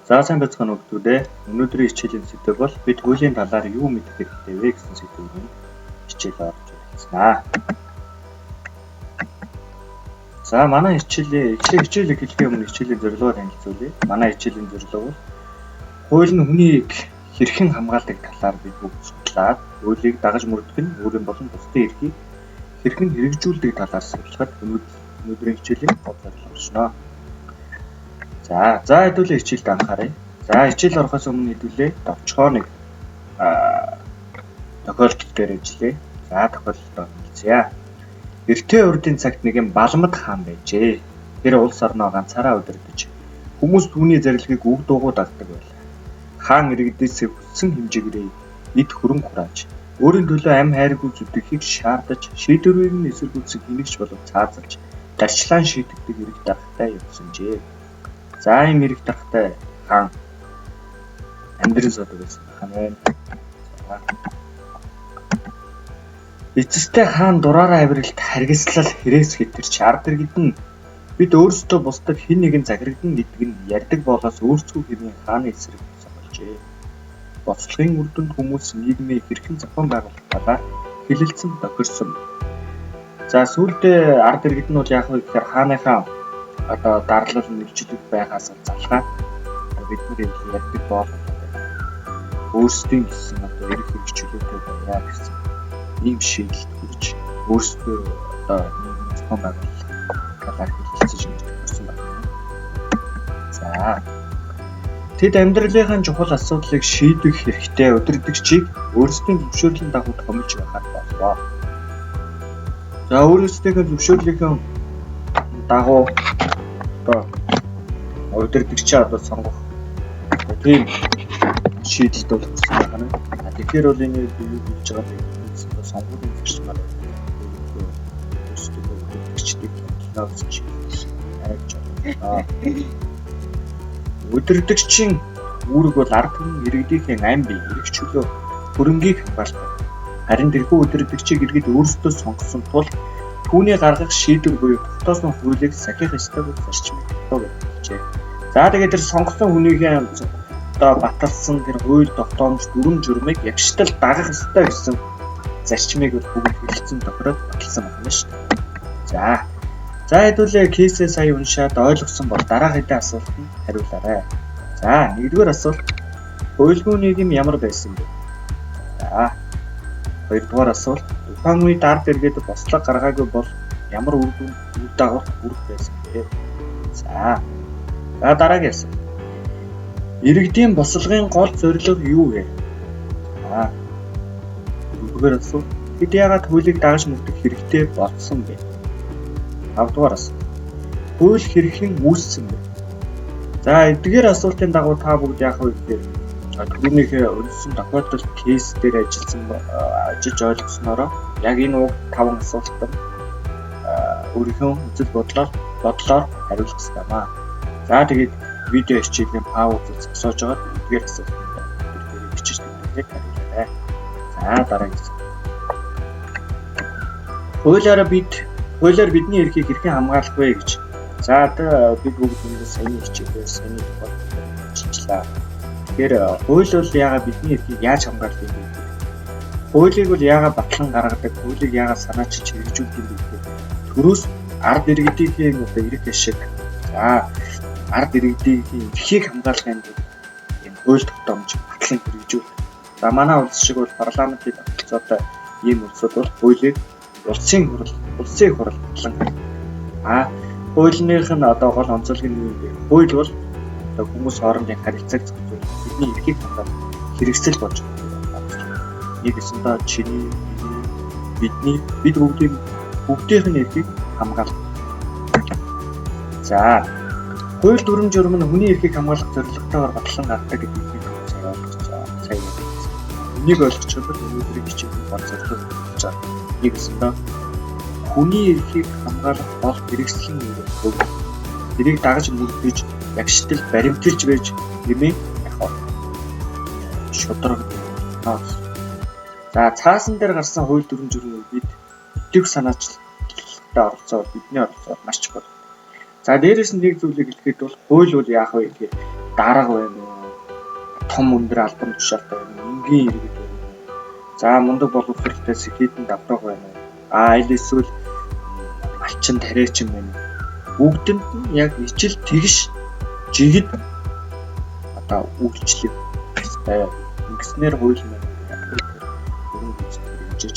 За сайн байцгаана уу гүдээ. Өнөөдрийн хичээлийн сэдэв бол бид хуулийн талаар юу мэдэх хэрэгтэй вэ гэсэн сэдвээр нь хичээл орж ирсэн. За манай хичээлийг хэлхийн өмнө хичээлийн зорилгоо танилцуулъя. Манай хичээлийн зорилго бол хууль нь хүнийг хэрхэн хамгаалдаг талаар бид бүгд судлаад, хуулийг дагаж мөрдөх нь өөрийн болон бусдын эрхийг хэрхэн хэрэгжүүлдэг талаар судлахад өнөөдрийн хичээлийн зорилго болно. За хэдүүлээ хичээлд анхаарай. За хичээл орохоос өмнө хэдүүлээ товчхоо нэг тохиолдол дээр ажиллая. За тохиолдолд хэлцгээе. Эртний урдын цагт нэгэн Балмад хаан байжээ. Тэр улс орноо ганцаараа удирдах. Хүмүүс түүний зарилгыг үг дуугүй дагдаг байлаа. Хаан иргэдээс хүссэн хэмжээгээр эд хөрөнгө хурааж, өөрийн төлөө амь хайргүй зүтгэхийг шаардаж, шийдвэрийг нь эсэргүүцэх хинэгч болов цаазалж, дарчлаан шийдэгдэг эрэг даргатай явсанжээ. За ийм эрэг даргатай хаан амьдрал суудаг байсан хаан. Эцэстээ хаан дураараа авиралт харгислал хэрээс хэтэрч ард иргэд нь бид өөрсдөө бусдад хэн нэгэн заграгдан гэдэг нь ярьдаг болоос өөрсдөө хэмээн хааны эсрэг болжээ. Боцлогын үр дүнд хүмүүс нийгмээ хэрхэн зохион байгуулах талаар хэлэлцэн тохирсон. За сүүлдээ ард иргэд нь бол яг вэ гэхээр хааныхаа дарлал нэгжлэг байгаас залхаад бид нар ярьдаг боолоо өөрсдийн гэсэн эрх хэрэгжүүлэлтэй байна гэсэн ийм шийдэлд хүрч өөрсдөө нийгэм зохион байгуулах талаар хэлэлцэж өгсөн байна. За тэд амьдралынхаа чухал асуудлыг шийдвэх хэрэгтэй удирдагчийг өөрсдийн зөвшөөрлийн дагуу томилж байхад боллоо. За өөрсдийнхөө зөвшөөрлийнхөө дагуу удирдагчаа сонгох тийм шийдэлд бол хүрсэн байна. Тэгэхээр бол энэ юу гэж байгаа вэ? Сонгуулийн зөвшөөрөл өөрсдөө удирдагчдыг тодлоосч хайж байна. Удирдагчийн үүрэг бол ард түмэн иргэдийн амь бие эрх чөлөө хөрөнгийг хамгаалдаг. Харин тэрхүү удирдагчийг иргэд өөрсдөө сонгосон тул түүний гаргах шийдвэр буюу тогтоосон хуулийг сахих ёстой гэж зарчмыг тогтоожээ. За тэгээд тэр сонгосон хүнийхээ баталсан тэр хууль тогтоомж дүрм журмыг ягштал дагах ёстой гэсэн зарчмыг бүгд хэлэлцэн тохироод баталсан байна шүү дээ. За хэдүүлээ кейсээ сая уншаад ойлгосон бол дараагийн асуултанд хариулаарай. За нэгдүгээр асуулт хуульгүй нийгэм ямар байсан бэ? За хоёрдугаар асуулт тухайн үед ард иргэд бослог гаргаагүй бол ямар үр дагавар хүрэх байсан бэ? За дараагийн асуулт иргэдийн бослогын гол зорилго юу вэ? За дөрөвдүгээр асуулт бид яагаад хуулийг дагаж мөрдөх хэрэгтэй болсон бэ? 5-дугаар асуулт хууль хэрхэн үүссэн бэ? За эдгээр асуултын дагуу та бүгд яах вэ гэхээр түүнийхээ өрнөсөн тохиолдолд кейс дээр ажиллаж ойлгоснороо яг энэ уг 5 асуултанд өөрийнхөө үзэл бодлоор хариулах хэрэгтэй байна. За тэгээд видео хичээлийн пауз зогсоож байгаа эдгээр асуултанд бичиж төгсгөлийг хариулаарай. За дараагийн хуулиар бидний эрхийг хэрхэн хамгаалах вэ гэж. За бид бүгд энэ саяны хичээлээр саяны тохиолдолд ажиллаа. Тэгэхээр хууль бол яагаад бидний эрхийг яаж хамгаалдаг юм бэ? Хуулийг бол яагаад батлан гаргадаг? Хуулийг яагаад санаачилж хэрэгжүүлдэг юм бэ? Төрөөс ард иргэдийн эрх ашиг. За ард иргэдийн эрхийг хамгаалахын тулд энэ хууль тогтоомж батлан хэрэгжүүл. За манай улс шиг бол парламентын тогтолцоотой ийм улсууд бол хуулийг улсын хурал батлан. Хуулийнх нь гол онцлог нь юу вэ? Хууль бол хүмүүс хоорондын харилцааг зохицуулах, бидний эрхийг хамгаалах хэрэгсэл болж байна. Нэг гэсэндээ чиний, бид бүгдийнх нь эрхийг хамгаалах. За хууль дүрм журам нь хүний эрхийг хамгаалах зорилготойгоор батлан гаргадаг гэдгийг сайн ойлгож. Энийг ойлгочихвол өнөөдрийн хичээлийн гол зорилго болж байгаа. Нэг гэсэндээ хүний эрхийг хамгаалах гол хэрэгслийн хууль. Тэрийг дагаж мөрдөж ягштал баримтжилж байж нэмээ яхав. Шударга. За цаасан дээр гарсан хууль дүрм журмыг бид идэвх санаачлалтад оролцоод бидний оролцоод маш чухал. За дээрээс нь нэг зүйлийг хэлэхэд бол хууль бол яах вэ гэхээр дарга байна уу, том өндөр албан тушаалтай энгийн иргэд байна. За мундаг боловсролтой сэхэтэн давтах байна. Аль эсвэл малчин тариачин байна. Бүгдэнд нь яг ижил тэгш жигд одоо үйлчлэг хэвээр ингэснээр хууль маань бүрэн гүйцэтгэж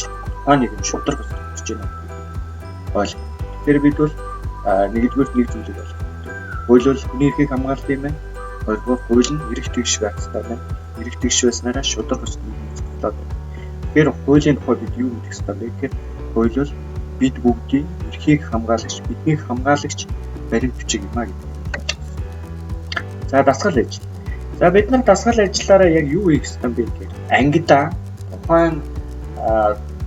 нэг юм шударга гэж байна. Ойл. Тэгэхээр бид бол нэгдүгээр нэг зүйлийг ойлгох. Хууль бол хүний эрхийг хамгаалдаг юм байна. Хоёрдугаар хууль нь эрх тэгш байх ёстой байна. Эрх тэгш байснараа шударга ёстой байна. Тэгэхээр хуулийн тухай бид юу мэдэх ёстой вэ гэхээр хууль бол бид бүгдийн эрхийг хамгаалагч, бидний хамгаалагч баримт бичиг юм а гэдэг. За дасгал ажил. За бид нар дасгал ажиллаараа яг юу хийх ёстой бэ гэхээр ангидаа тухайн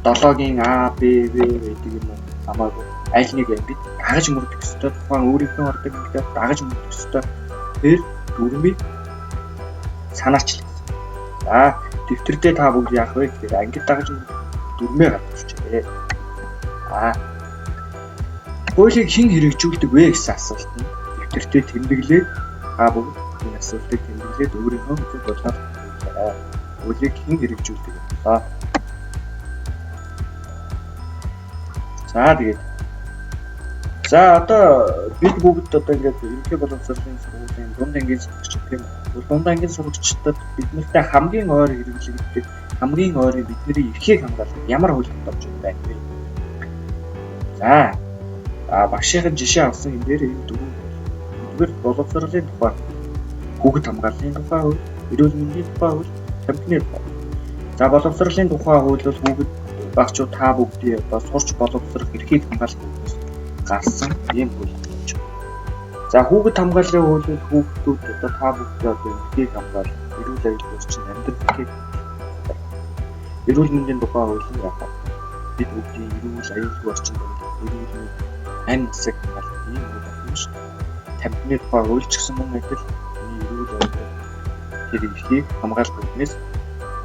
7-гийн А, Б, В гэдэг юм уу хамаагүй аль нэг ангид дагаж мөрдөх ёстой. Тухайн өөрийнхөө ордог ангидаа дагаж мөрдөх ёстой. Тэр дүрмийг санаачлах. За дэвтэрдээ та бүгд яах вэ гэхээр ангид дагаж дүрмээ гадуулчихъя. Хуулийг хэн хэрэгжүүлдэг вэ гэсэн асуулт нь дэвтэртээ тэмдэглээд та бүгд энэ асуултыг тэмдэглээд өөрийнхөө зөв бодлоор хэлээрэй. Хуулийг хэн хэрэгжүүлдэг вэ? За одоо бид бүгд одоо ингээд ерөнхий боловсролын сургуулийн дунд ангийн сурагч гэх юм. Дунд ангийн сурагчдад биднэртэй хамгийн ойр хэрэглэгддэг, хамгийн ойр бидний эрхийг хамгаалах ямар хууль тогтоомж байна вэ? За багшийн жишээ авсан энэ дээр энэ дөрвөн боловсролын тухай, хүүхэд хамгааллын тухай хууль, эрүүл мэндийн тухай хууль, тамхины тухай. За боловсролын тухай хууль бол хүүхэд багчууд та бүгдийн одоо сурч боловсрох эрхийг хамгаалах хуулиас гарсан ийм хууль болж байна. За хүүхэд хамгааллын хууль бол хүүхдүүд одоо та бүгдийн одоо эрхийг хамгаалах, эрүүл аюулгүй орчин амьдрал эрхийг эрүүл мэндийн тухай хууль нь яг бид бүгдийн эрүүл аюулгүй орчин эрүүл мэнд амь насыг хамгаалах ийм хууль байна шүү дээ. Тамхины тухай хууль ч гэсэн мөн адил эрүүл аюулгүй тэр эрхийг хамгаалах үүднээс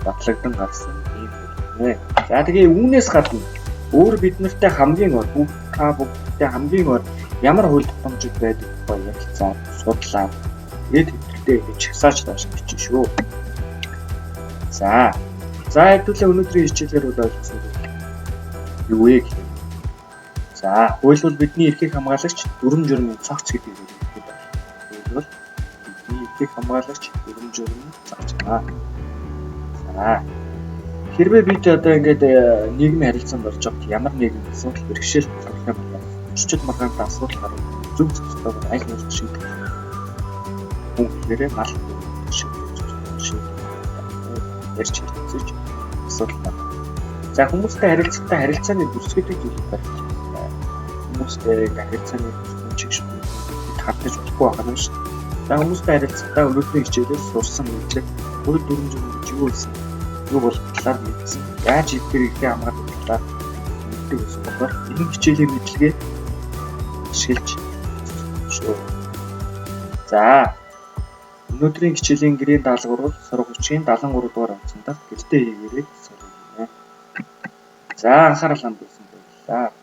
батлагдсан гарсан ийм хууль. За тэгээ үүнээс гадна өөр бид нартай хамгийн ор та бүгдтэй хамгийн ор ямар хууль тогтоомжууд байдаг тухай ярилцаад судлаа. Тэгээд хэвтэртэй ингэж хасааж тааш бичсэн шүү. За хэдүүлээ өнөөдрийн хичээлээр бол ойлгосон юу вэ гэх юм. За хууль бол бидний эрхийг хамгаалагч дүрм журмын цогц гэдэг үг байна. Хууль бол бидний эрхийг хамгаалагч дүрм журмын цогц байна. За хэрвээ бид одоо ингээд нийгмийн харилцаанд орж байгаа ямар нэгэн асуудал бэрхшээл болох юм бол өчигд маргаантай асуудал гарвал зөв зөвхөн аль нэг шийдэх хүмүүрээ мал ярьж хэлцэж асуудал байна. За хүмүүстэй харилцааны дүрсгдэг зүйл байна. Хүмүүстэй харилцааны чиг шиг хардаж болохгүй байна шүү дээ. За хүмүүстэй харилцахдаа өнөөдрийн хичээлээр сурсан мэдлэг өөр дүрм зүйл юу гэсэн юу болох талаар мэдсэн. Яаж ихээр ихтэй хамгаалах талаар мэддэг гэсэн болохоор энэ хичээлийн мэдлэгээ ашиглаж шүү. За өнөөдрийн хичээлийн гэрээ даалгавар бол сургуулийн 73 дугаар онцонд гэртээ хийгээрэй сургууль. За анхаарал хандуулсан баярлалаа.